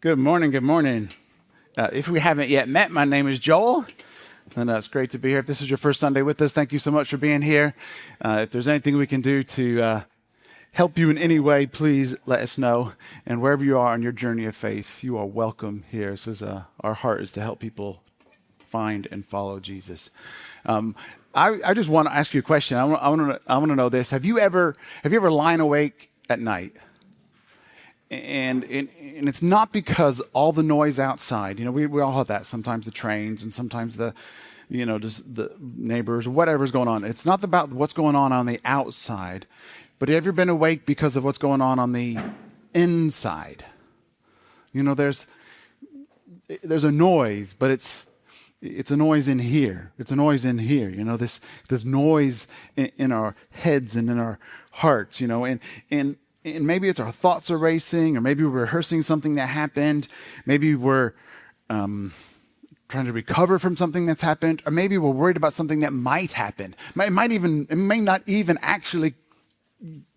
Good morning, good morning. If we haven't yet met, my name is Joel, and it's great to be here. If this is your first Sunday with us, thank you so much for being here. If there's anything we can do to help you in any way, please let us know. And wherever you are on your journey of faith, you are welcome here. Our heart is to help people find and follow Jesus. I just want to ask you a question. I want to know this. Have you ever lying awake at night? And it's not because all the noise outside, we all have that. Sometimes the trains and sometimes just the neighbors, whatever's going on. It's not about what's going on the outside, but have you ever been awake because of what's going on the inside? There's a noise, but it's a noise in here. It's a noise in here. This noise in our heads and in our hearts, and maybe it's our thoughts are racing, or maybe we're rehearsing something that happened. Maybe we're trying to recover from something that's happened, or maybe we're worried about something that might happen. It may not even actually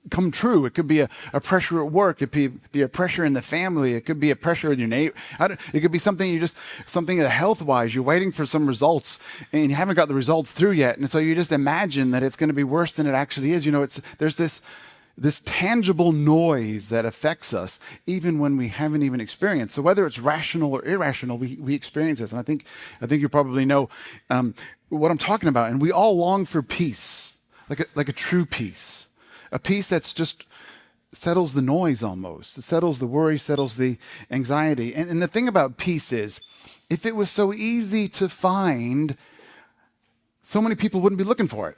come true. It could be a pressure at work. It could be a pressure in the family. It could be a pressure in your neighbor. It could be something something health-wise. You're waiting for some results, and you haven't got the results through yet, and so you just imagine that it's going to be worse than it actually is. There's this tangible noise that affects us even when we haven't even experienced. So whether it's rational or irrational, we experience this. And I think you probably know what I'm talking about. And we all long for peace, like a true peace, a peace that's just settles the noise almost. It settles the worry, settles the anxiety. And the thing about peace is, if it was so easy to find, so many people wouldn't be looking for it,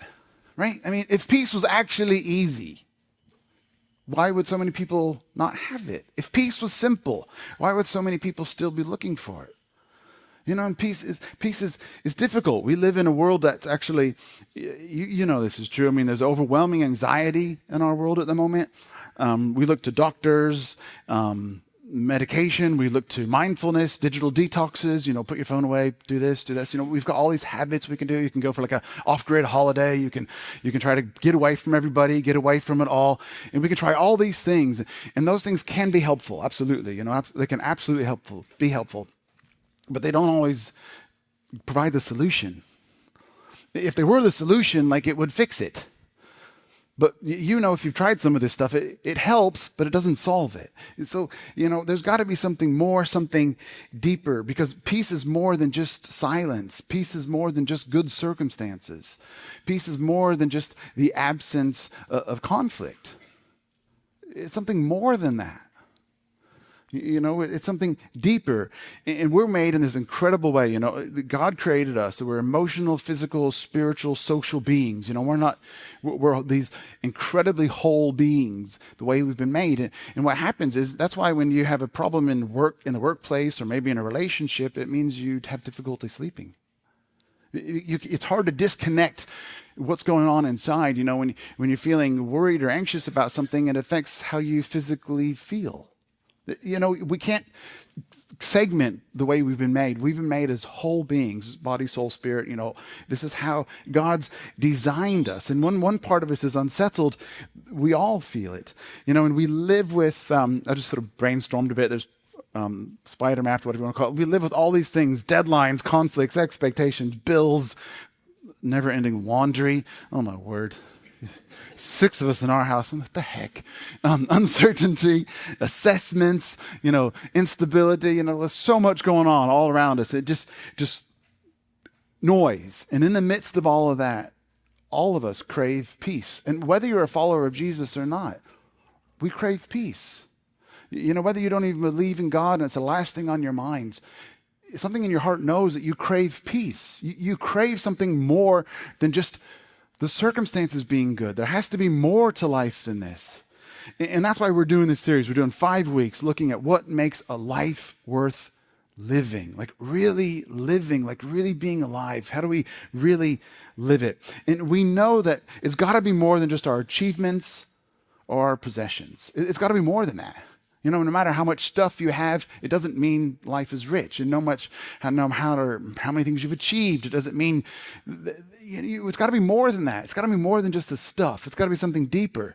right? I mean, if peace was actually easy, why would so many people not have it? If peace was simple, why would so many people still be looking for it? And peace is difficult. We live in a world that's actually, this is true. I mean, there's overwhelming anxiety in our world at the moment. We look to doctors, medication. We look to mindfulness, digital detoxes, put your phone away, do this. We've got all these habits we can do. You can go for like a off-grid holiday. You can try to get away from everybody, get away from it all. And we can try all these things. And those things can be helpful. Absolutely. They can absolutely be helpful, but they don't always provide the solution. If they were the solution, it would fix it. But if you've tried some of this stuff, it helps, but it doesn't solve it. So, there's got to be something more, something deeper, because peace is more than just silence. Peace is more than just good circumstances. Peace is more than just the absence of conflict. It's something more than that. It's something deeper. And we're made in this incredible way. God created us. So we're emotional, physical, spiritual, social beings. We're these incredibly whole beings, the way we've been made. And what happens is, that's why when you have a problem in the workplace, or maybe in a relationship, it means you'd have difficulty sleeping. It's hard to disconnect what's going on inside. When you're feeling worried or anxious about something, it affects how you physically feel. We can't segment the way we've been made. We've been made as whole beings, body, soul, spirit. This is how God's designed us. And when one part of us is unsettled, we all feel it. And we live with, I just sort of brainstormed a bit. There's spider map, whatever you want to call it. We live with all these things: deadlines, conflicts, expectations, bills, never-ending laundry. Oh, my word. 6 of us in our house, and what the heck? Uncertainty, assessments, instability, there's so much going on all around us. It just noise. And in the midst of all of that, all of us crave peace. And whether you're a follower of Jesus or not, we crave peace. Whether you don't even believe in God and it's the last thing on your minds, something in your heart knows that you crave peace. You crave something more than just the circumstances being good. There has to be more to life than this. And that's why we're doing this series. We're doing 5 weeks looking at what makes a life worth living, really being alive. How do we really live it? And we know that it's got to be more than just our achievements or our possessions. It's got to be more than that. No matter how much stuff you have, it doesn't mean life is rich. And how many things you've achieved, it doesn't mean, it's got to be more than that. It's got to be more than just the stuff. It's got to be something deeper.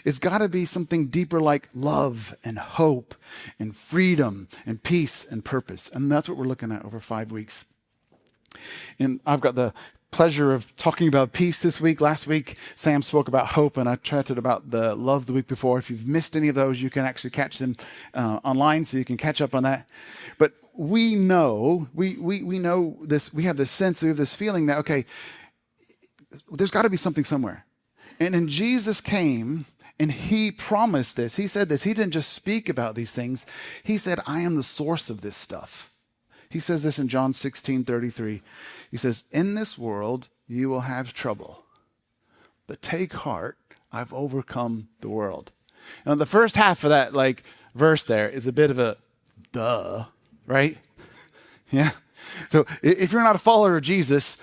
it's got to be something deeper like love and hope and freedom and peace and purpose. And that's what we're looking at over 5 weeks. And I've got the pleasure of talking about peace this week. Last week, Sam spoke about hope, and I chatted about the love the week before. If you've missed any of those, you can actually catch them online, so you can catch up on that. But we know, we know this, we have this sense, we have this feeling that, okay, there's got to be something somewhere. And then Jesus came and he promised this. He said this. He didn't just speak about these things. He said, I am the source of this stuff. He says this in John 16:33. He says, in this world, you will have trouble, but take heart. I've overcome the world. Now, the first half of that verse there is a bit of a duh, right? Yeah. So if you're not a follower of Jesus,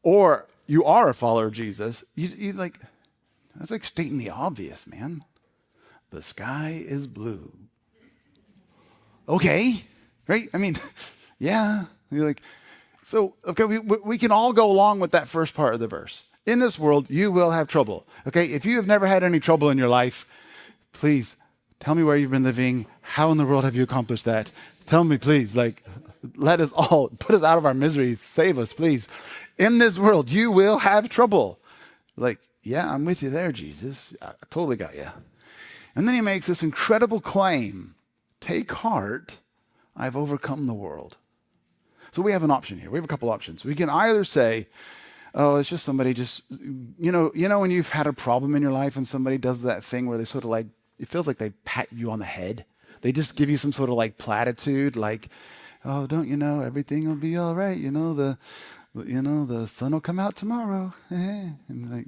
or you are a follower of Jesus, that's like stating the obvious, man. The sky is blue. Okay, right? I mean, yeah. You're like, so, okay, we can all go along with that first part of the verse. In this world, you will have trouble. Okay, if you have never had any trouble in your life, please tell me where you've been living. How in the world have you accomplished that? Tell me, please, let us all, put us out of our misery. Save us, please. In this world, you will have trouble. Yeah, I'm with you there, Jesus. I totally got you. And then he makes this incredible claim. Take heart, I've overcome the world. So we have an option here. We have a couple options. We can either say, oh, it's just somebody you know when you've had a problem in your life and somebody does that thing where they sort of it feels like they pat you on the head. They just give you some sort of platitude, oh, don't you know, everything will be all right. The sun will come out tomorrow. And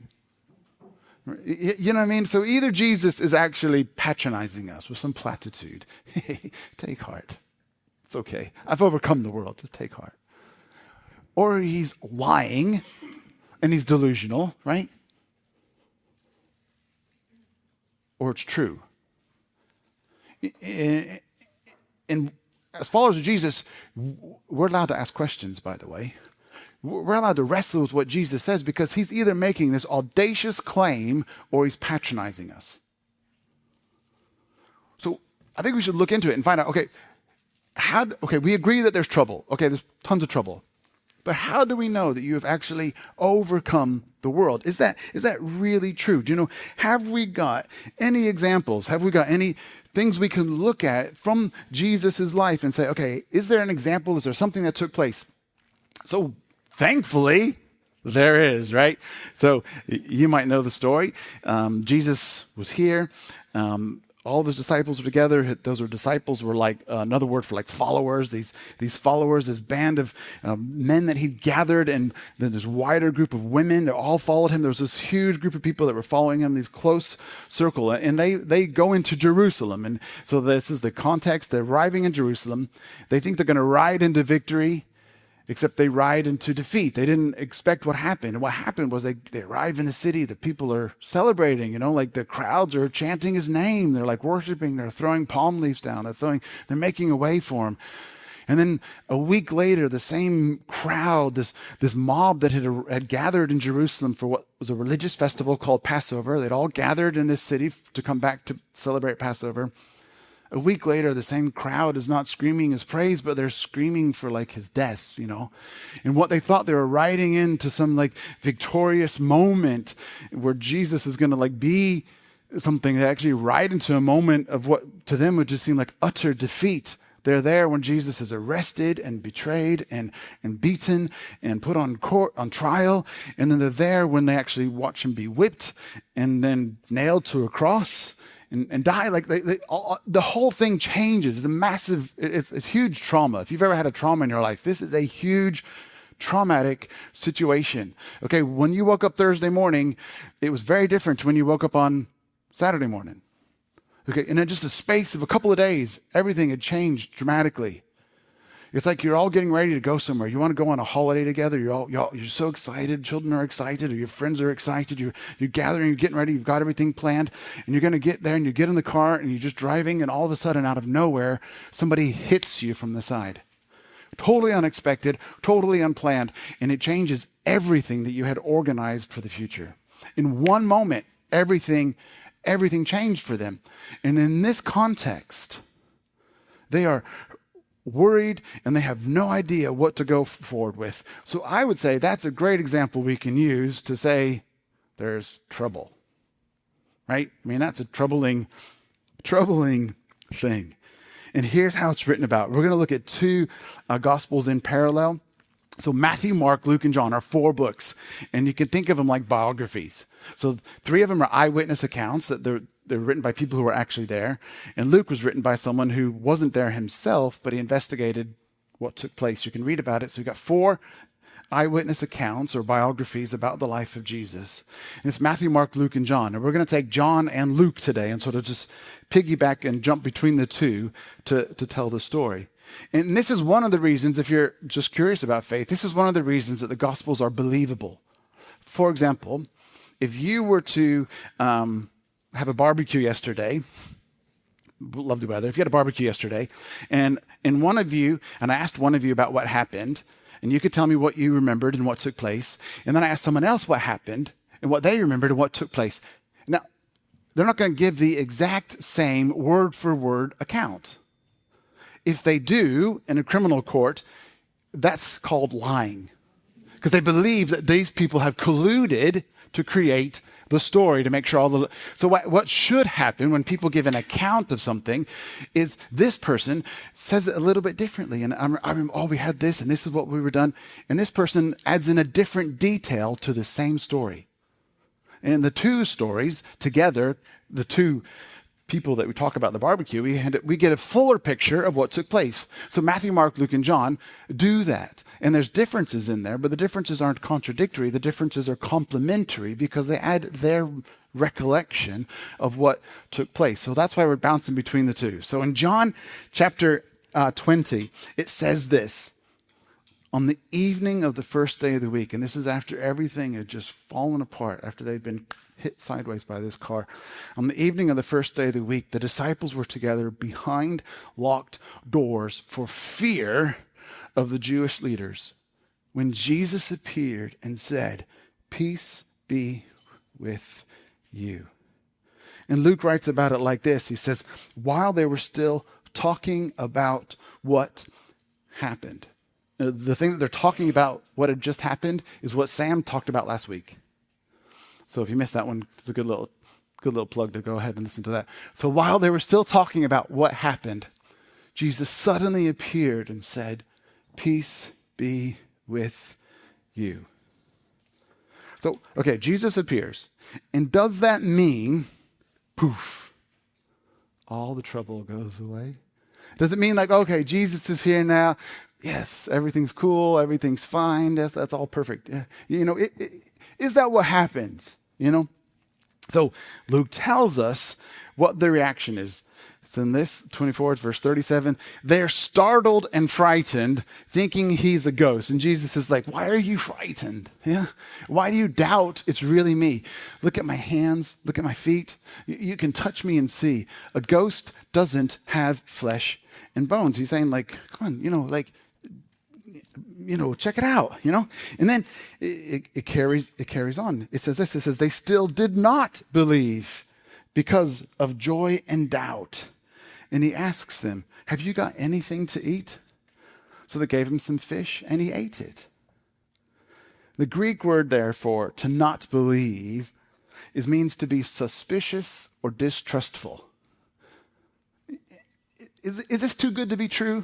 you know what I mean? So either Jesus is actually patronizing us with some platitude. Take heart. It's okay. I've overcome the world. Just take heart. Or he's lying and he's delusional, right? Or it's true. And as followers of Jesus, we're allowed to ask questions, by the way. We're allowed to wrestle with what Jesus says because he's either making this audacious claim or he's patronizing us. So I think we should look into it and find out, okay, we agree that there's trouble. Okay, there's tons of trouble. But how do we know that you have actually overcome the world? Is that really true? Do you know, have we got any examples? Have we got any things we can look at from Jesus' life and say, okay, is there an example? Is there something that took place? So thankfully, there is, right? So you might know the story. Jesus was here. All of his disciples were together. Those disciples were another word for followers. These followers, this band of men that he'd gathered, and then this wider group of women that all followed him. There was this huge group of people that were following him, these close circle, and they go into Jerusalem. And so this is the context. They're arriving in Jerusalem. They think they're going to ride into victory, except they ride into defeat. They didn't expect what happened. And what happened was they arrive in the city. The people are celebrating, the crowds are chanting his name. They're worshiping. They're throwing palm leaves down. They're making a way for him. And then a week later, the same crowd, this mob that had gathered in Jerusalem for what was a religious festival called Passover. They'd all gathered in this city to come back to celebrate Passover. A week later, the same crowd is not screaming his praise, but they're screaming for his death, And what they thought they were riding into some victorious moment where Jesus is going to be something, they actually ride into a moment of what to them would just seem like utter defeat. They're there when Jesus is arrested and betrayed and beaten and put on trial. And then they're there when they actually watch him be whipped and then nailed to a cross. And die. The whole thing changes. It's a massive, it's huge trauma. If you've ever had a trauma in your life, this is a huge traumatic situation. Okay, when you woke up Thursday morning, it was very different to when you woke up on Saturday morning. Okay, and in just a space of a couple of days, everything had changed dramatically. It's like you're all getting ready to go somewhere. You want to go on a holiday together. You're so excited. Children are excited, or your friends are excited. You're gathering, you're getting ready. You've got everything planned, and you're going to get there, and you get in the car, and you're just driving, and all of a sudden, out of nowhere, somebody hits you from the side. Totally unexpected, totally unplanned, and it changes everything that you had organized for the future. In one moment, everything Everything changed for them. And in this context, they are worried and they have no idea what to go forward with. So I would say that's a great example we can use to say there's trouble, right? I mean, that's a troubling thing. And here's how it's written about. We're going to look at two Gospels in parallel. So Matthew, Mark, Luke, and John are 4 books, and you can think of them like biographies. So 3 of them are eyewitness accounts that they're written by people who were actually there. And Luke was written by someone who wasn't there himself, but he investigated what took place. You can read about it. So you've got 4 eyewitness accounts or biographies about the life of Jesus. And it's Matthew, Mark, Luke, and John. And we're going to take John and Luke today and sort of just piggyback and jump between the two to tell the story. And this is one of the reasons, if you're just curious about faith, this is one of the reasons that the Gospels are believable. For example, if you were to have a barbecue yesterday, lovely weather, if you had a barbecue yesterday, and I asked one of you about what happened, and you could tell me what you remembered and what took place, and then I asked someone else what happened and what they remembered and what took place. Now, they're not going to give the exact same word-for-word account. If they do in a criminal court, that's called lying, because they believe that these people have colluded to create the story to make sure So what should happen when people give an account of something is this person says it a little bit differently. And I remember, we had this and this is what we were done. And this person adds in a different detail to the same story. And the 2 stories together, the 2 people that we talk about at the barbecue, we get a fuller picture of what took place. So Matthew, Mark, Luke, and John do that. And there's differences in there, but the differences aren't contradictory. The differences are complementary because they add their recollection of what took place. So that's why we're bouncing between the 2. So in John chapter 20, it says this: on the evening of the first day of the week, and this is after everything had just fallen apart, after they'd been hit sideways by this car. On the evening of the first day of the week, the disciples were together behind locked doors for fear of the Jewish leaders, when Jesus appeared and said, "Peace be with you." And Luke writes about it like this. He says, while they were still talking about what happened. The thing that they're talking about, what had just happened, is what Sam talked about last week. So if you missed that one, it's a good little plug to go ahead and listen to that. So while they were still talking about what happened, Jesus suddenly appeared and said, "Peace be with you." So, okay, Jesus appears. And does that mean, poof, all the trouble goes away? Does it mean like, okay, Jesus is here now. Yes, everything's cool. Everything's fine. That's all perfect. Yeah. Is that what happens? So Luke tells us what the reaction is. It's in this 24, verse 37. They're startled and frightened, thinking he's a ghost. And Jesus is like, why are you frightened? Yeah? Why do you doubt it's really me? Look at my hands. Look at my feet. You can touch me and see. A ghost doesn't have flesh and bones. He's saying like, come on, check it out, And then it carries on. It says this, it says, they still did not believe because of joy and doubt. And he asks them, have you got anything to eat? So they gave him some fish and he ate it. The Greek word, therefore, to not believe means to be suspicious or distrustful. Is this too good to be true?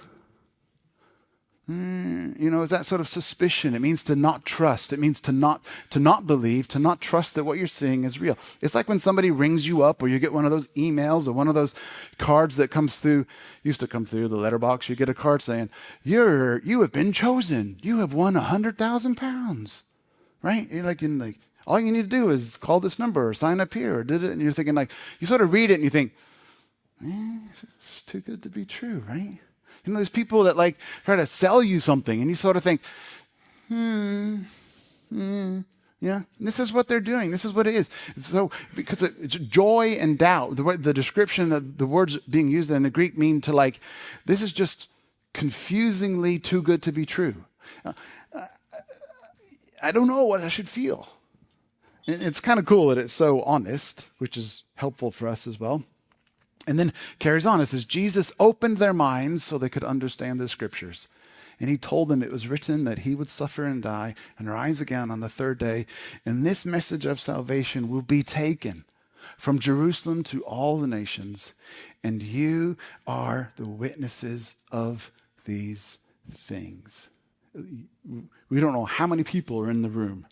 Is that sort of suspicion? It means to not trust. It means to not believe, to not trust that what you're seeing is real. It's like when somebody rings you up or you get one of those emails or one of those cards that used to come through the letterbox. You get a card saying, you have been chosen. You have won 100,000 pounds, right? You're like, all you need to do is call this number or sign up here or did it. And you're thinking like, you sort of read it and you think, it's too good to be true, right? There's people that like try to sell you something and you sort of think, yeah, this is what they're doing. This is what it is. So because it's joy and doubt, the description of the words being used in the Greek mean to like, this is just confusingly too good to be true. I don't know what I should feel. And it's kind of cool that it's so honest, which is helpful for us as well. And then carries on. It says, Jesus opened their minds so they could understand the scriptures. And he told them it was written that he would suffer and die and rise again on the third day. And this message of salvation will be taken from Jerusalem to all the nations. And you are the witnesses of these things. We don't know how many people are in the room.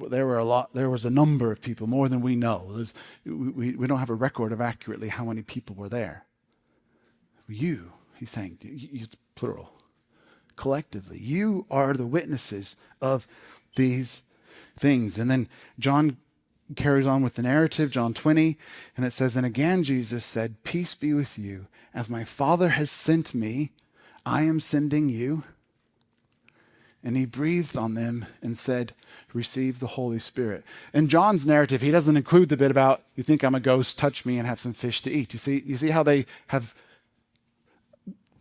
There was a number of people, more than we know. We don't have a record of accurately how many people were there. You, he's saying, it's plural. Collectively, you are the witnesses of these things. And then John carries on with the narrative, John 20, and it says, and again Jesus said, peace be with you. As my Father has sent me, I am sending you. And he breathed on them and said, receive the Holy Spirit. In John's narrative, he doesn't include the bit about, you think I'm a ghost, touch me and have some fish to eat. You see how they have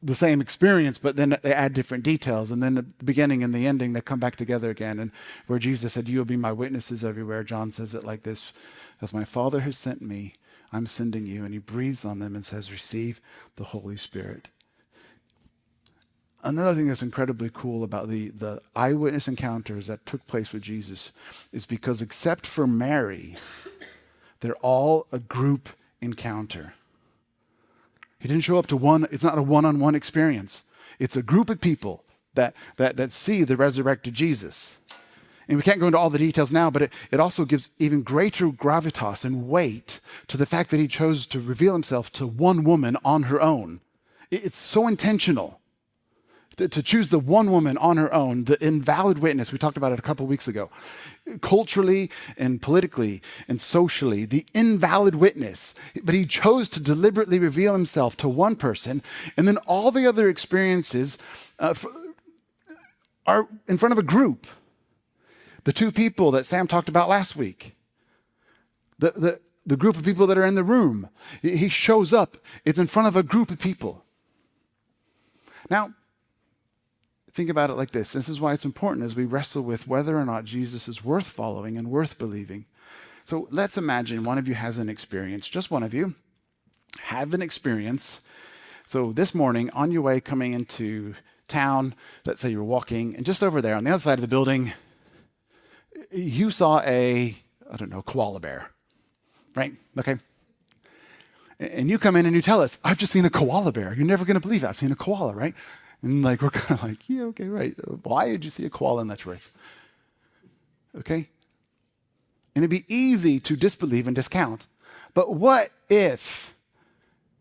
the same experience, but then they add different details. And then the beginning and the ending, they come back together again. And where Jesus said, you will be my witnesses everywhere, John says it like this, as my Father has sent me, I'm sending you. And he breathes on them and says, receive the Holy Spirit. Another thing that's incredibly cool about the eyewitness encounters that took place with Jesus is because except for Mary, they're all a group encounter. He didn't show up to one, it's not a one-on-one experience. It's a group of people that see the resurrected Jesus. And we can't go into all the details now, but it also gives even greater gravitas and weight to the fact that he chose to reveal himself to one woman on her own. It's so intentional. To choose the one woman on her own, the invalid witness, we talked about it a couple weeks ago. Culturally and politically and socially, the invalid witness. But he chose to deliberately reveal himself to one person, and then all the other experiences are in front of a group. The two people that Sam talked about last week. The group of people that are in the room. He shows up. It's in front of a group of people. Now, think about it like this. This is why it's important as we wrestle with whether or not Jesus is worth following and worth believing. So let's imagine one of you has an experience, just one of you, have an experience. So this morning, on your way coming into town, let's say you're walking, and just over there on the other side of the building, you saw koala bear, right? Okay. And you come in and you tell us, I've just seen a koala bear. You're never going to believe it. I've seen a koala, right? And we're kind of like, yeah, okay, right. Why did you see a koala in Letchworth? Okay? And it'd be easy to disbelieve and discount. But what if,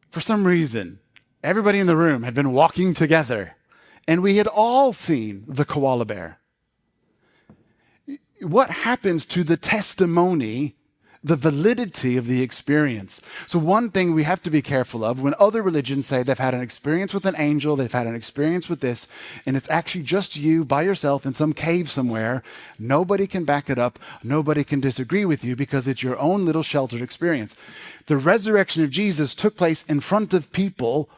for some reason, everybody in the room had been walking together and we had all seen the koala bear? What happens to the testimony, the validity of the experience? So one thing we have to be careful of, when other religions say they've had an experience with an angel, they've had an experience with this, and it's actually just you by yourself in some cave somewhere, nobody can back it up, nobody can disagree with you because it's your own little sheltered experience. The resurrection of Jesus took place in front of people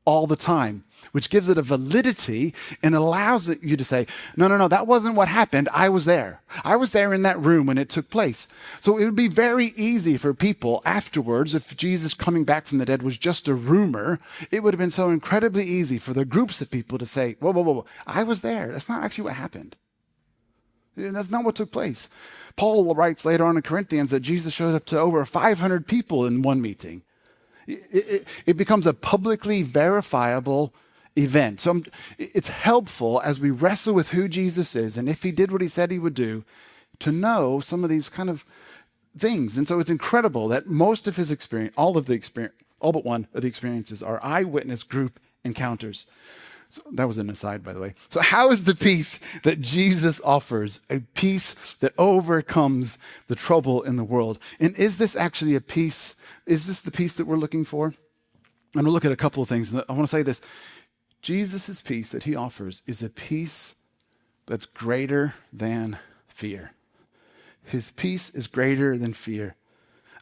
all the time, which gives it a validity and allows you to say, no, that wasn't what happened. I was there. I was there in that room when it took place. So it would be very easy for people afterwards, if Jesus coming back from the dead was just a rumor, it would have been so incredibly easy for the groups of people to say, whoa, I was there. That's not actually what happened. That's not what took place. Paul writes later on in Corinthians that Jesus showed up to over 500 people in one meeting. It becomes a publicly verifiable event. So it's helpful as we wrestle with who Jesus is and if he did what he said he would do, to know some of these kind of things. And so it's incredible that most of his experience, all but one of the experiences are eyewitness group encounters. So that was an aside, by the way. So how is the peace that Jesus offers a peace that overcomes the trouble in the world? And is this actually a peace? Is this the peace that we're looking for? And we'll look at a couple of things. I want to say this. Jesus' peace that he offers is a peace that's greater than fear. His peace is greater than fear.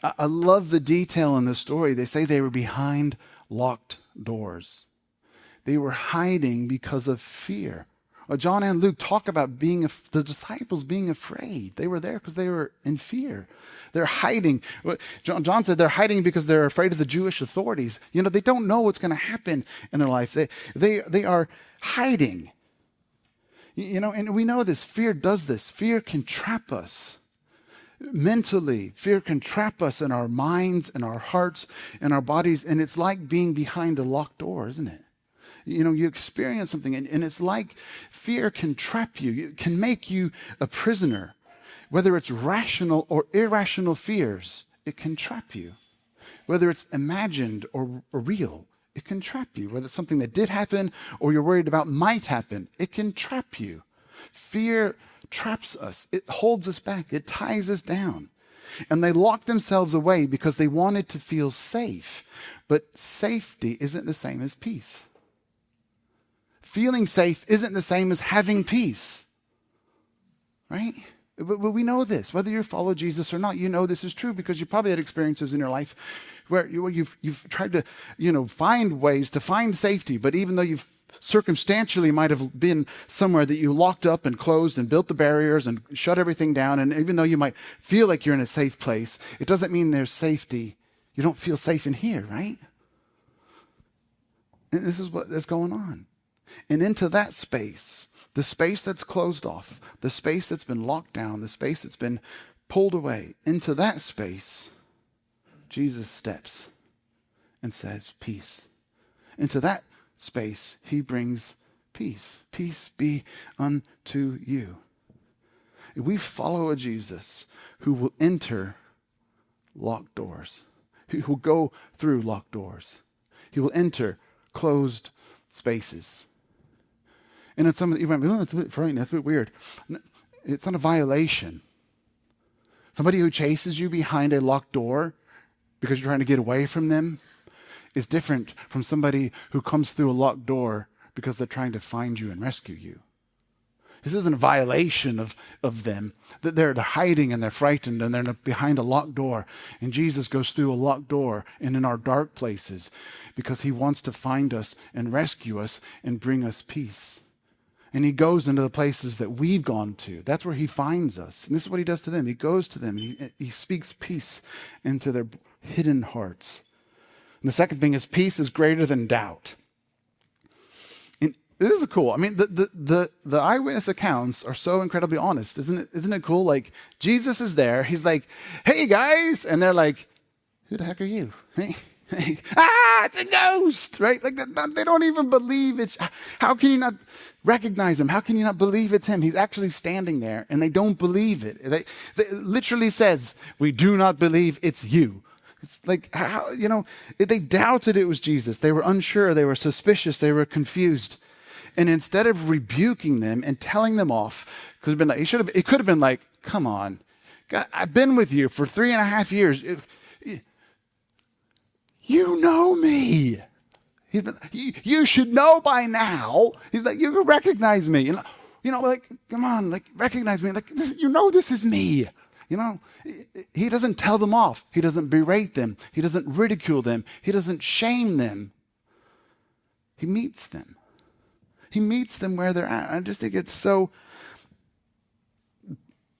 I love the detail in the story. They say they were behind locked doors. They were hiding because of fear. John and Luke talk about the disciples being afraid. They were there because they were in fear. They're hiding. John said they're hiding because they're afraid of the Jewish authorities. They don't know what's going to happen in their life. They are hiding. And we know this. Fear does this. Fear can trap us mentally. Fear can trap us in our minds, in our hearts, in our bodies. And it's like being behind a locked door, isn't it? You experience something, and it's like fear can trap you. It can make you a prisoner. Whether it's rational or irrational fears, it can trap you. Whether it's imagined or real, it can trap you. Whether it's something that did happen or you're worried about might happen, it can trap you. Fear traps us. It holds us back. It ties us down. And they locked themselves away because they wanted to feel safe. But safety isn't the same as peace. Feeling safe isn't the same as having peace, right? But we know this. Whether you follow Jesus or not, this is true because you probably had experiences in your life where you've tried to, find ways to find safety. But even though you've circumstantially might have been somewhere that you locked up and closed and built the barriers and shut everything down, and even though you might feel like you're in a safe place, it doesn't mean there's safety. You don't feel safe in here, right? And this is what is going on. And into that space, the space that's closed off, the space that's been locked down, the space that's been pulled away, into that space, Jesus steps and says, peace. Into that space, he brings peace. Peace be unto you. We follow a Jesus who will enter locked doors, who will go through locked doors. He will enter closed spaces. And it's something you might be, that's a bit frightening, that's a bit weird. It's not a violation. Somebody who chases you behind a locked door because you're trying to get away from them is different from somebody who comes through a locked door because they're trying to find you and rescue you. This isn't a violation of them. That they're hiding and they're frightened and they're behind a locked door. And Jesus goes through a locked door and in our dark places because he wants to find us and rescue us and bring us peace. And he goes into the places that we've gone to. That's where he finds us. And this is what he does to them. He goes to them. He speaks peace into their hidden hearts. And the second thing is peace is greater than doubt. And this is cool. I mean, the eyewitness accounts are so incredibly honest. Isn't it cool? Like, Jesus is there. He's like, hey, guys. And they're like, who the heck are you? It's a ghost, right? Like they don't even believe it's, how can you not recognize him? How can you not believe it's him? He's actually standing there and they don't believe it. They literally says, we do not believe it's you. It's like, how, they doubted it was Jesus. They were unsure. They were suspicious. They were confused. And instead of rebuking them and telling them off, because it could have been like, come on, God, I've been with you for 3.5 years. You know me. You should know by now. He's like, you recognize me. Like, come on, like, recognize me. Like, this is me. He doesn't tell them off. He doesn't berate them. He doesn't ridicule them. He doesn't shame them. He meets them. He meets them where they're at. I just think it's so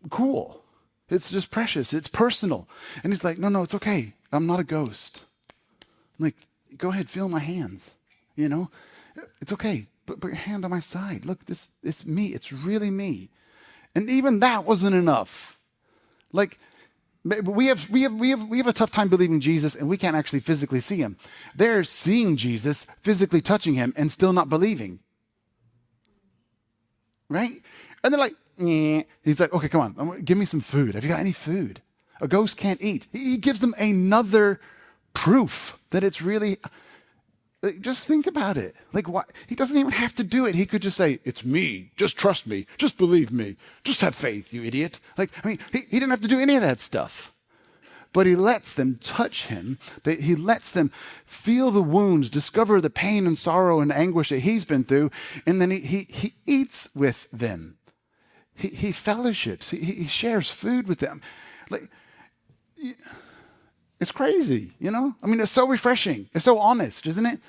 cool. It's just precious. It's personal. And he's like, no, it's okay. I'm not a ghost. I'm like, go ahead, feel my hands. It's okay. Put your hand on my side. Look, it's me. It's really me. And even that wasn't enough. Like, we have a tough time believing Jesus, and we can't actually physically see him. They're seeing Jesus, physically touching him, and still not believing. Right? And they're like, "Nyeh." He's like, okay, come on, give me some food. Have you got any food? A ghost can't eat. He gives them another proof that it's really, just think about it. Like, why? He doesn't even have to do it. He could just say, it's me. Just trust me. Just believe me. Just have faith, you idiot. Like, he didn't have to do any of that stuff. But he lets them touch him. He lets them feel the wounds, discover the pain and sorrow and anguish that he's been through. And then he eats with them. He fellowships. He shares food with them. Like, it's crazy, it's so refreshing. It's so honest, isn't it?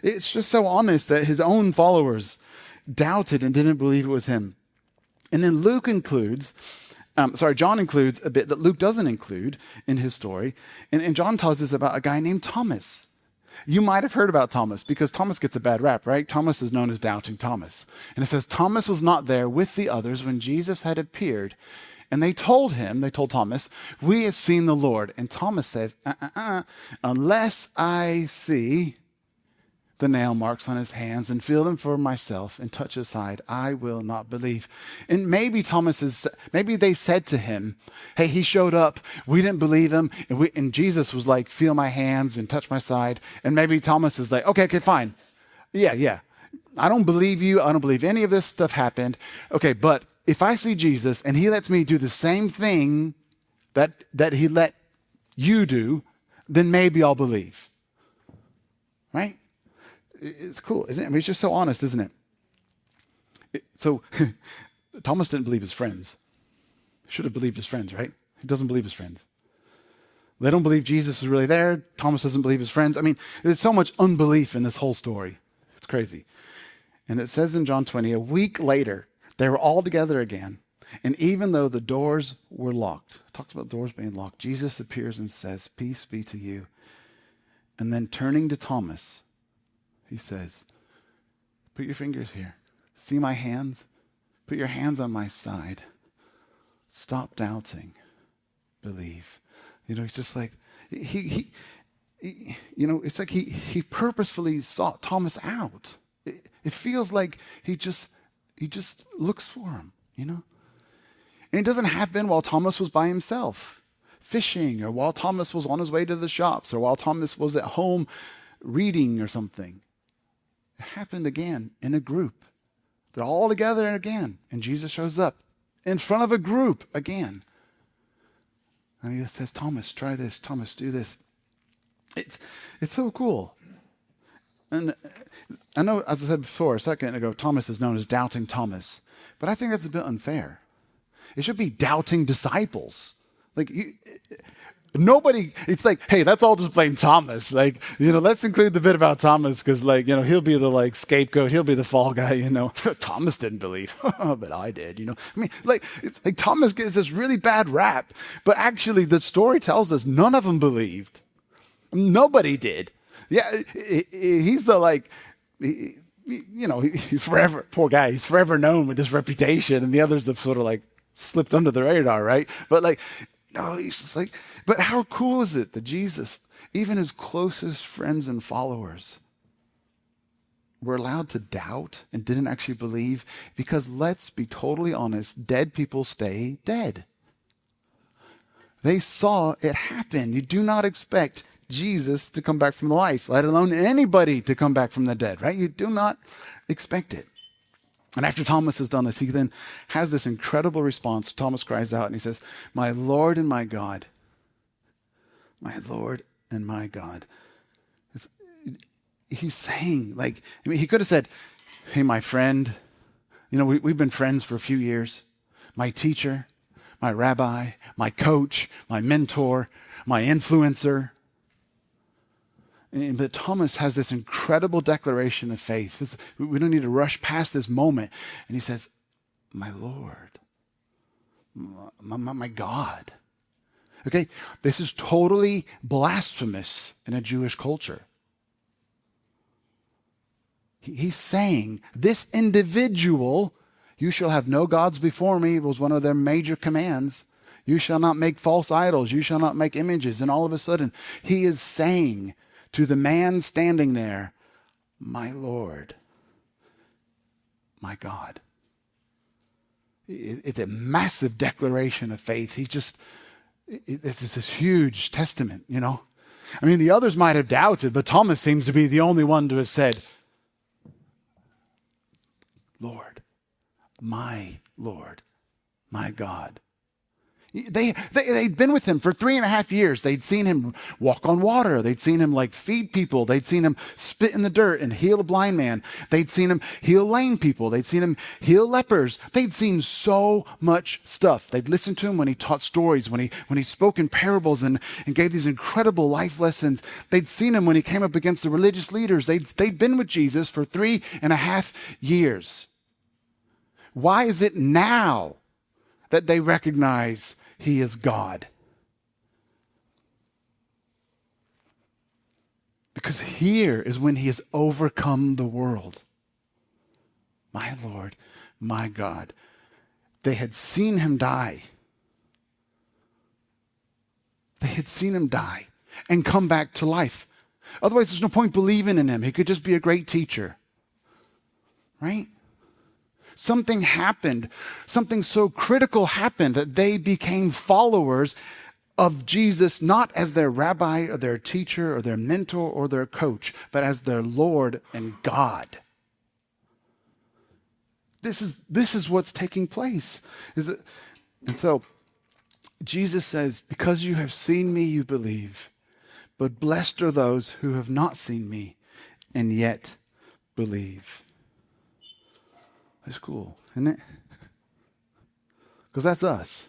It's just so honest that his own followers, doubted and didn't believe it was him. And then John includes a bit that Luke doesn't include in his story. And John tells us about a guy named Thomas. You might have heard about Thomas because Thomas gets a bad rap, right? Thomas is known as Doubting Thomas. And it says Thomas was not there with the others when Jesus had appeared. And they told Thomas, we have seen the Lord. And Thomas says, unless I see the nail marks on his hands and feel them for myself and touch his side, I will not believe. And maybe they said to him, hey, he showed up, we didn't believe him, and Jesus was like, feel my hands and touch my side. And maybe Thomas is like, okay, fine. Yeah. I don't believe you. I don't believe any of this stuff happened. Okay, but if I see Jesus and he lets me do the same thing that he let you do, then maybe I'll believe. Right? It's cool, isn't it? I mean, it's just so honest, isn't it? So Thomas didn't believe his friends. He should have believed his friends, right? He doesn't believe his friends. They don't believe Jesus is really there. Thomas doesn't believe his friends. I mean, there's so much unbelief in this whole story. It's crazy. And it says in John 20, a week later, they were all together again. And even though the doors were locked, it talks about doors being locked, Jesus appears and says, peace be to you. And then turning to Thomas, he says, put your fingers here. See my hands? Put your hands on my side. Stop doubting. Believe. It's just like, it's like he purposefully sought Thomas out. It feels like he just looks for him, And it doesn't happen while Thomas was by himself, fishing, or while Thomas was on his way to the shops, or while Thomas was at home reading or something. It happened again in a group. They're all together again. And Jesus shows up in front of a group again. And he says, Thomas, try this. Thomas, do this. It's so cool. And I know, as I said before a second ago, Thomas is known as Doubting Thomas. But I think that's a bit unfair. It should be Doubting Disciples. Nobody, it's like, hey, let's all just blame Thomas. Let's include the bit about Thomas because, he'll be the, scapegoat. He'll be the fall guy, Thomas didn't believe, but I did, I mean, it's like Thomas gets this really bad rap, but actually the story tells us none of them believed. Nobody did. Yeah, he's the, he's forever, poor guy, he's forever known with this reputation, and the others have sort of, slipped under the radar, right? But, no, he's just but how cool is it that Jesus, even his closest friends and followers, were allowed to doubt and didn't actually believe? Because let's be totally honest, dead people stay dead. They saw it happen. You do not expect Jesus to come back from life, let alone anybody to come back from the dead, right? You do not expect it. And after Thomas has done this, he then has this incredible response. Thomas cries out and he says, my Lord and my God. My Lord and my God. He's saying, he could have said, hey, my friend, we've been friends for a few years. My teacher, my rabbi, my coach, my mentor, my influencer. But Thomas has this incredible declaration of faith. We don't need to rush past this moment. And he says, my Lord, my God. Okay, this is totally blasphemous in a Jewish culture. He's saying, this individual, you shall have no gods before me, was one of their major commands. You shall not make false idols. You shall not make images. And all of a sudden, he is saying to the man standing there, my Lord, my God. It's a massive declaration of faith. It's this huge testament, I mean, the others might have doubted, but Thomas seems to be the only one to have said, Lord, my God. They'd been with him for 3.5 years. They'd seen him walk on water. They'd seen him feed people. They'd seen him spit in the dirt and heal a blind man. They'd seen him heal lame people. They'd seen him heal lepers. They'd seen so much stuff. They'd listened to him when he taught stories, when he spoke in parables and gave these incredible life lessons. They'd seen him when he came up against the religious leaders. They'd been with Jesus for 3.5 years. Why is it now that they recognize he is God? Because here is when he has overcome the world. My Lord, my God. They had seen him die. They had seen him die and come back to life. Otherwise, there's no point believing in him. He could just be a great teacher. Right? Something happened. Something so critical happened that they became followers of Jesus, not as their rabbi or their teacher or their mentor or their coach, but as their Lord and God. This is what's taking place. And so Jesus says, because you have seen me, you believe. But blessed are those who have not seen me and yet believe. That's cool, isn't it? Because that's us.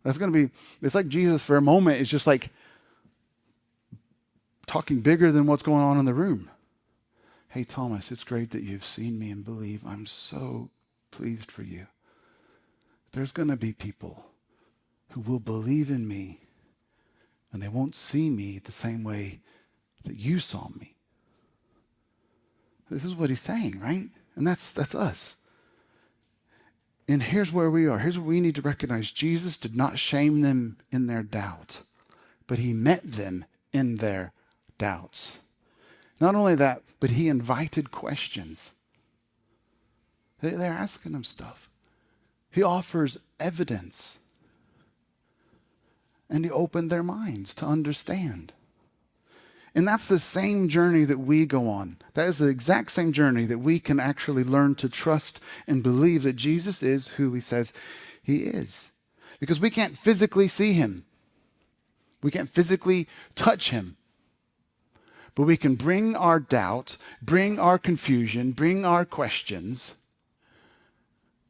That's going to be, it's like Jesus for a moment is just like talking bigger than what's going on in the room. Hey, Thomas, it's great that you've seen me and believe. I'm so pleased for you. There's going to be people who will believe in me and they won't see me the same way that you saw me. This is what he's saying, right? And that's us. And here's where we are. Here's what we need to recognize. Jesus did not shame them in their doubt, but he met them in their doubts. Not only that, but he invited questions. They're asking him stuff. He offers evidence. And he opened their minds to understand. And that's the same journey that we go on. That is the exact same journey that we can actually learn to trust and believe that Jesus is who he says he is. Because we can't physically see him. We can't physically touch him. But we can bring our doubt, bring our confusion, bring our questions,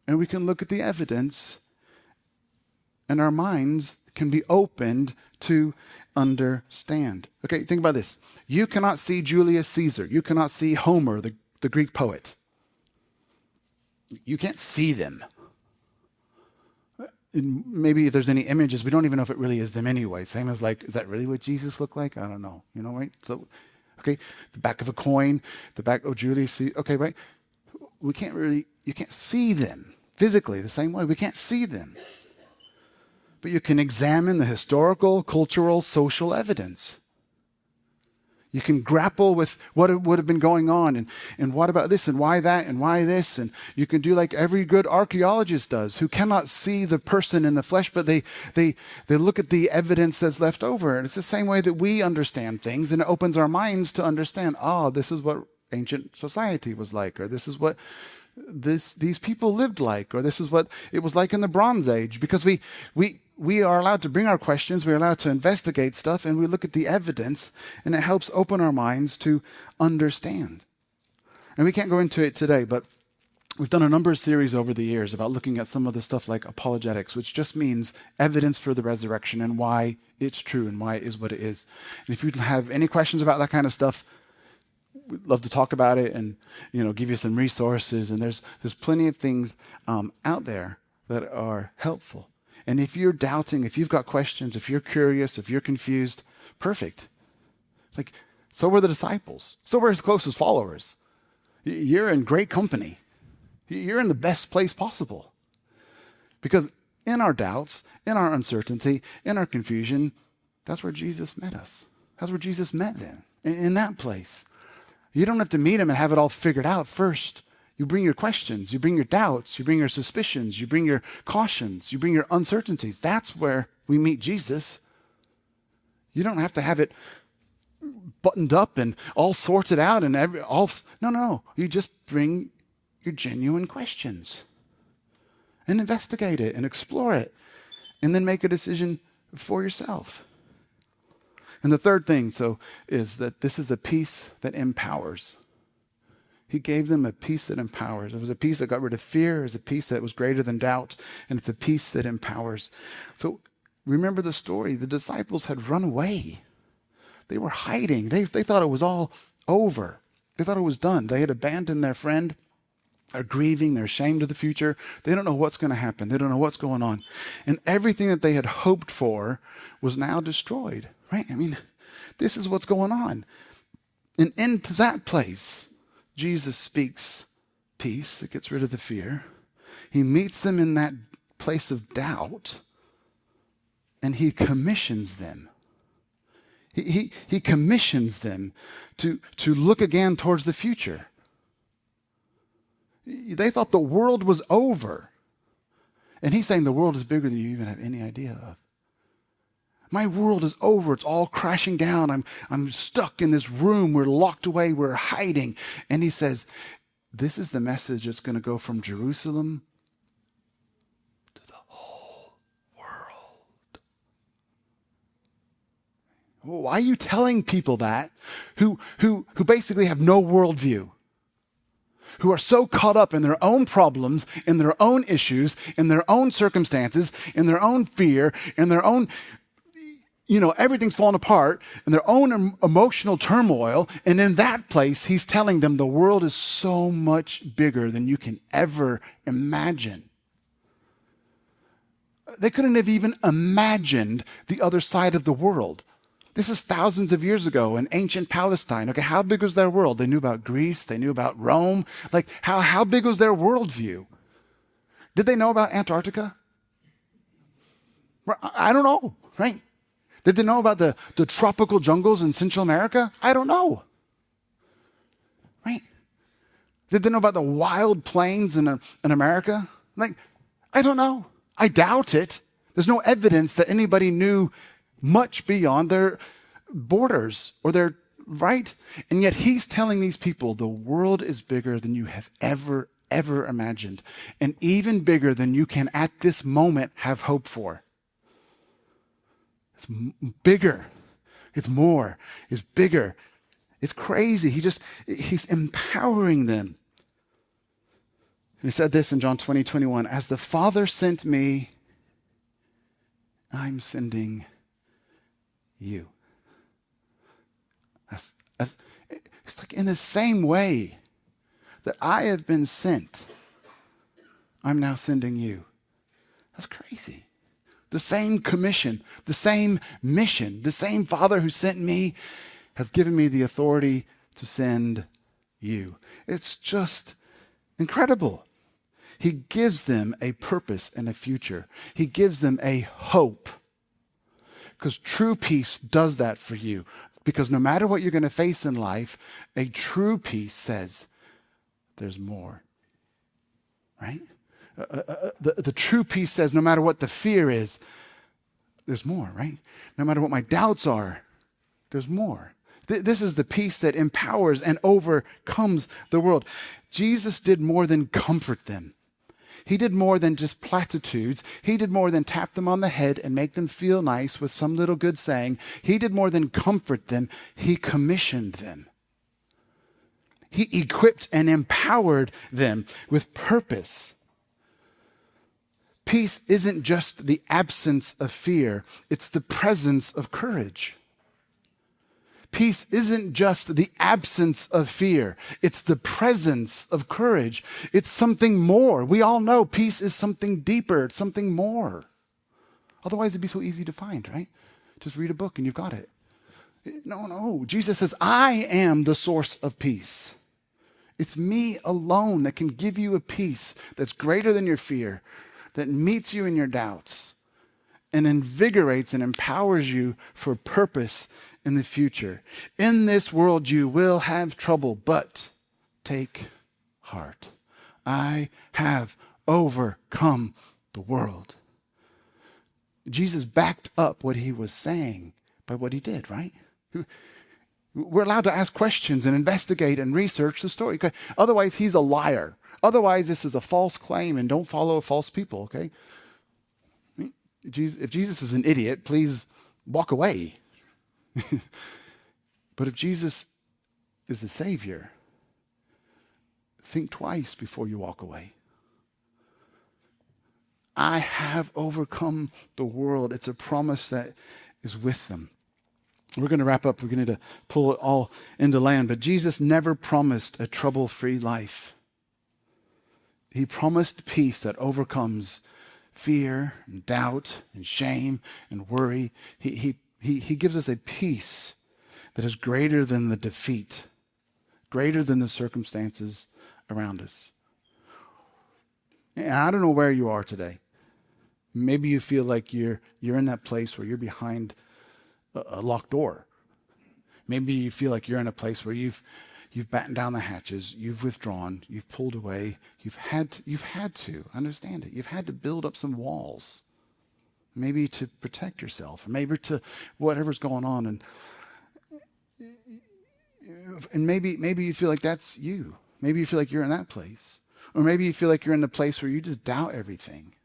and we can look at the evidence, and our minds can be opened to understand. Okay, think about this. You cannot see Julius Caesar. You cannot see Homer, the Greek poet. You can't see them. And maybe if there's any images, we don't even know if it really is them anyway. Same as like, is that really what Jesus looked like? I don't know. You know, right? So, okay, the back of a coin, the back of Julius Caesar. Okay, right? You can't see them physically the same way. We can't see them. But you can examine the historical, cultural, social evidence. You can grapple with what would have been going on and what about this and why that and why this. And you can do like every good archaeologist does who cannot see the person in the flesh, but they look at the evidence that's left over. And it's the same way that we understand things, and it opens our minds to understand, this is what ancient society was like, or this is what these people lived like, or this is what it was like in the Bronze Age, because we are allowed to bring our questions, we're allowed to investigate stuff, and we look at the evidence, and it helps open our minds to understand. And we can't go into it today, but we've done a number of series over the years about looking at some of the stuff like apologetics, which just means evidence for the resurrection and why it's true and why it is what it is. And if you have any questions about that kind of stuff, we'd love to talk about it and, give you some resources. And there's plenty of things out there that are helpful. And if you're doubting, if you've got questions, if you're curious, if you're confused, perfect. Like, so were the disciples. So were his closest followers. You're in great company. You're in the best place possible. Because in our doubts, in our uncertainty, in our confusion, that's where Jesus met us. That's where Jesus met them, in that place. You don't have to meet him and have it all figured out first. You bring your questions, you bring your doubts, you bring your suspicions, you bring your cautions, you bring your uncertainties. That's where we meet Jesus. You don't have to have it buttoned up and all sorted out and no. You just bring your genuine questions and investigate it and explore it and then make a decision for yourself. And the third thing, is that this is a peace that empowers. He gave them a peace that empowers. It was a peace that got rid of fear. It was a peace that was greater than doubt. And it's a peace that empowers. So remember the story. The disciples had run away. They were hiding. They thought it was all over. They thought it was done. They had abandoned their friend. They're grieving. They're ashamed of the future. They don't know what's going to happen. They don't know what's going on. And everything that they had hoped for was now destroyed, right? I mean, this is what's going on. And into that place, Jesus speaks peace. It gets rid of the fear. He meets them in that place of doubt, and he commissions them. He commissions them to look again towards the future. They thought the world was over. And he's saying the world is bigger than you even have any idea of. My world is over. It's all crashing down. I'm stuck in this room. We're locked away. We're hiding. And he says, this is the message that's going to go from Jerusalem to the whole world. Why are you telling people that who basically have no worldview? Who are so caught up in their own problems, in their own issues, in their own circumstances, in their own fear, in their own, everything's falling apart, in their own emotional turmoil. And in that place, he's telling them the world is so much bigger than you can ever imagine. They couldn't have even imagined the other side of the world. This is thousands of years ago in ancient Palestine. Okay, how big was their world? They knew about Greece. They knew about Rome. Like, how big was their worldview? Did they know about Antarctica? I don't know, right? Did they know about the tropical jungles in Central America? I don't know, right? Did they know about the wild plains in America? Like, I don't know. I doubt it. There's no evidence that anybody knew much beyond their borders or their right. And yet he's telling these people the world is bigger than you have ever imagined, and even bigger than you can at this moment have hope for. It's bigger. It's more. It's bigger. It's crazy. He's empowering them. And he said this in John 20:21, as the Father sent me, I'm sending you. It's like in the same way that I have been sent, I'm now sending you. That's crazy. The same commission, the same mission, the same Father who sent me has given me the authority to send you. It's just incredible. He gives them a purpose and a future. He gives them a hope. Because true peace does that for you. Because no matter what you're going to face in life, a true peace says, there's more. Right? The true peace says, no matter what the fear is, there's more, right? No matter what my doubts are, there's more. This is the peace that empowers and overcomes the world. Jesus did more than comfort them. He did more than just platitudes. He did more than tap them on the head and make them feel nice with some little good saying. He did more than comfort them. He commissioned them. He equipped and empowered them with purpose. Peace isn't just the absence of fear. It's the presence of courage. Peace isn't just the absence of fear. It's the presence of courage. It's something more. We all know peace is something deeper. It's something more. Otherwise, it'd be so easy to find, right? Just read a book and you've got it. No. Jesus says, I am the source of peace. It's me alone that can give you a peace that's greater than your fear, that meets you in your doubts, and invigorates and empowers you for purpose in the future. In this world you will have trouble, but take heart. I have overcome the world. Jesus backed up what he was saying by what he did, right? We're allowed to ask questions and investigate and research the story. Okay? Otherwise, he's a liar. Otherwise, this is a false claim, and don't follow false people, okay? If Jesus is an idiot, please walk away. But if Jesus is the Savior, think twice before you walk away. I have overcome the world. It's a promise that is with them. We're going to wrap up. We're going to pull it all into land. But Jesus never promised a trouble-free life. He promised peace that overcomes fear and doubt and shame and worry. He gives us a peace that is greater than the defeat, greater than the circumstances around us. And I don't know where you are today. Maybe you feel like you're in that place where you're behind a locked door. Maybe you feel like you're in a place where you've battened down the hatches, you've withdrawn, you've pulled away, you've had to understand it. You've had to build up some walls, maybe to protect yourself, or maybe to whatever's going on, and maybe you feel like that's you. Maybe you feel like you're in that place, or maybe you feel like you're in the place where you just doubt everything.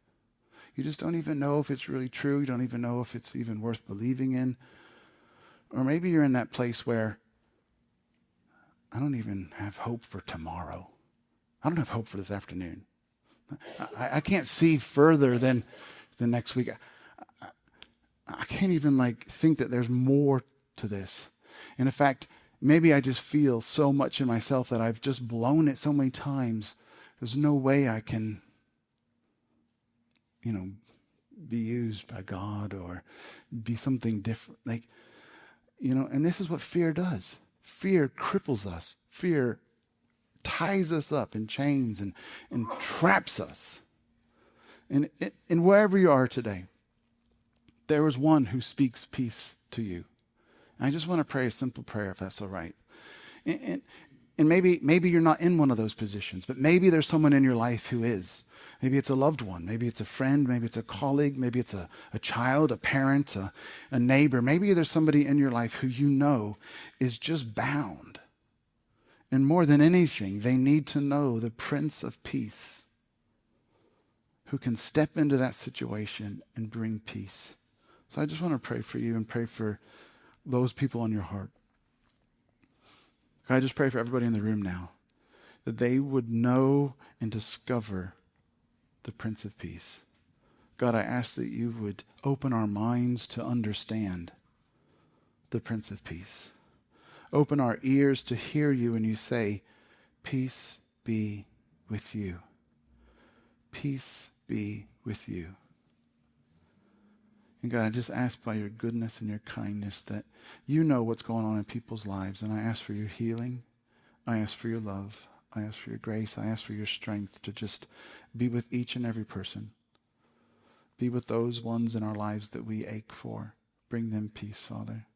You just don't even know if it's really true. You don't even know if it's even worth believing in. Or maybe you're in that place where I don't even have hope for tomorrow. I don't have hope for this afternoon. I can't see further than the next week. I can't even think that there's more to this. And in fact, maybe I just feel so much in myself that I've just blown it so many times. There's no way I can, be used by God or be something different. And this is what fear does. Fear cripples us. Fear ties us up in chains and traps us. And wherever you are today, there is one who speaks peace to you. And I just want to pray a simple prayer, if that's all right. And maybe you're not in one of those positions, but maybe there's someone in your life who is. Maybe it's a loved one. Maybe it's a friend. Maybe it's a colleague. Maybe it's a child, a parent, a neighbor. Maybe there's somebody in your life who you know is just bound. And more than anything, they need to know the Prince of Peace who can step into that situation and bring peace. So I just want to pray for you and pray for those people on your heart. I just pray for everybody in the room now that they would know and discover the Prince of Peace. God, I ask that you would open our minds to understand the Prince of Peace. Open our ears to hear you when you say, peace be with you. Peace be with you. And God, I just ask by your goodness and your kindness that you know what's going on in people's lives. And I ask for your healing. I ask for your love. I ask for your grace. I ask for your strength to just be with each and every person. Be with those ones in our lives that we ache for. Bring them peace, Father.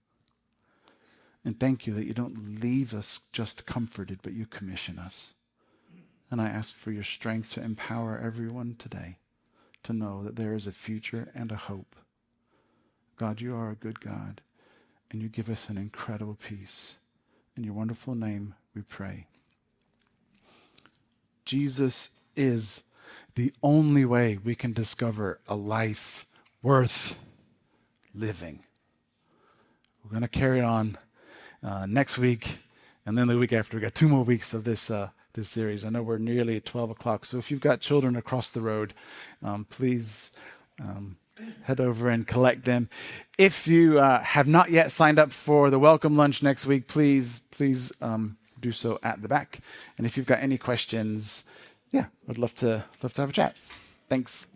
And thank you that you don't leave us just comforted, but you commission us. And I ask for your strength to empower everyone today to know that there is a future and a hope. God, you are a good God, and you give us an incredible peace. In your wonderful name we pray. Jesus is the only way we can discover a life worth living. We're going to carry on next week, and then the week after. We got 2 more weeks of this series. I know we're nearly at 12 o'clock, so if you've got children across the road, please head over and collect them. If you have not yet signed up for the welcome lunch next week, please do so at the back. And if you've got any questions, I'd love to have a chat. Thanks.